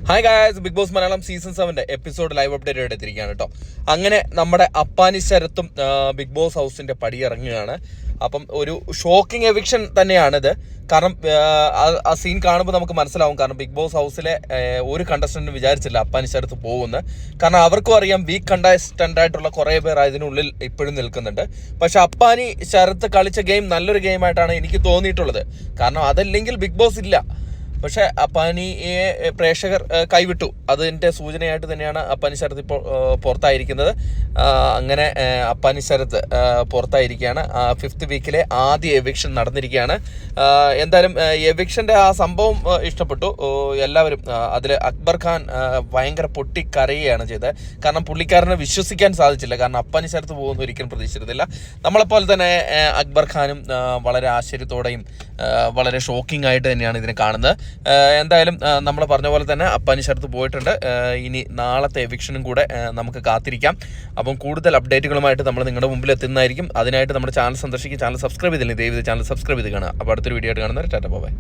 Hi guys, Bigg Boss Malayalam season 7 episode live update എടുത്തിരിക്കുകയാണ് കേട്ടോ. അങ്ങനെ നമ്മുടെ അപ്പാനി ശരത്തും ബിഗ് ബോസ് ഹൗസിന്റെ പടി ഇറങ്ങുകയാണ്. അപ്പം ഒരു ഷോക്കിംഗ് എവിക്ഷൻ തന്നെയാണിത്. കാരണം ആ സീൻ കാണുമ്പോൾ നമുക്ക് മനസ്സിലാവും. കാരണം ബിഗ് ബോസ് ഹൗസിലെ ഒരു കണ്ടസ്റ്റന്റും വിചാരിച്ചില്ല അപ്പാനി ശരത്ത് പോകുമെന്ന്. കാരണം അവർക്കും അറിയാം വീക്ക് കണ്ടസ്റ്റന്റ് ആയിട്ടുള്ള കുറേ പേർ അതിനുള്ളിൽ ഇപ്പോഴും നിൽക്കുന്നുണ്ട്. പക്ഷെ അപ്പാനി ശരത്ത് കളിച്ച ഗെയിം നല്ലൊരു ഗെയിമായിട്ടാണ് എനിക്ക് തോന്നിയിട്ടുള്ളത്. കാരണം അതല്ലെങ്കിൽ ബിഗ് ബോസ് ഇല്ല. പക്ഷെ അപ്പാനിയെ പ്രേക്ഷകർ കൈവിട്ടു. അതിൻ്റെ സൂചനയായിട്ട് തന്നെയാണ് അപ്പാനി ശരത്ത് ഇപ്പോൾ പുറത്തായിരിക്കുന്നത്. അങ്ങനെ അപ്പാനി ശരത്ത് പുറത്തായിരിക്കുകയാണ്. 5th വീക്കിലെ ആദ്യ എവിക്ഷൻ നടന്നിരിക്കുകയാണ്. എന്തായാലും എവിക്ഷൻ്റെ ആ സംഭവം ഇഷ്ടപ്പെട്ടു എല്ലാവരും. അതിൽ അക്ബർ ഖാൻ ഭയങ്കര പൊട്ടിക്കരയുകയാണ് ചെയ്തത്. കാരണം പുള്ളിക്കാരനെ വിശ്വസിക്കാൻ സാധിച്ചില്ല. കാരണം അപ്പാനി ശരത്ത് പോകുന്ന ഒരിക്കലും പ്രതീക്ഷിച്ചിരുന്നില്ല. നമ്മളെപ്പോലെ തന്നെ അക്ബർ ഖാനും വളരെ ആശ്ചര്യത്തോടെയും വളരെ ഷോക്കിംഗ് ആയിട്ട് തന്നെയാണ് ഇതിനെ കാണുന്നത്. എന്തായാലും നമ്മൾ പറഞ്ഞ പോലെ തന്നെ അപ്പാനി ശരത്ത് പോയിട്ടുണ്ട്. ഇനി നാളത്തെ എവിക്ഷനും കൂടെ നമുക്ക് കാത്തിരിക്കാം. അപ്പം കൂടുതൽ അപ്ഡേറ്റുകളുമായിട്ട് നമ്മൾ നിങ്ങളുടെ മുമ്പിൽ എത്തുന്നതായിരിക്കും. അതിനായിട്ട് നമ്മുടെ ചാനൽ സന്ദർശിക്കുക. ചാനൽ സബ്സ്ക്രൈബ് ചെയ്തില്ലെങ്കിൽ ദയവ് ചാനൽ സബ്സ്ക്രൈബ് ചെയ്ത് കാണുക. അപ്പോൾ അടുത്തൊരു വീഡിയോ ആയിട്ട് കാണുന്നവരെ ടാറ്റ ബൈ.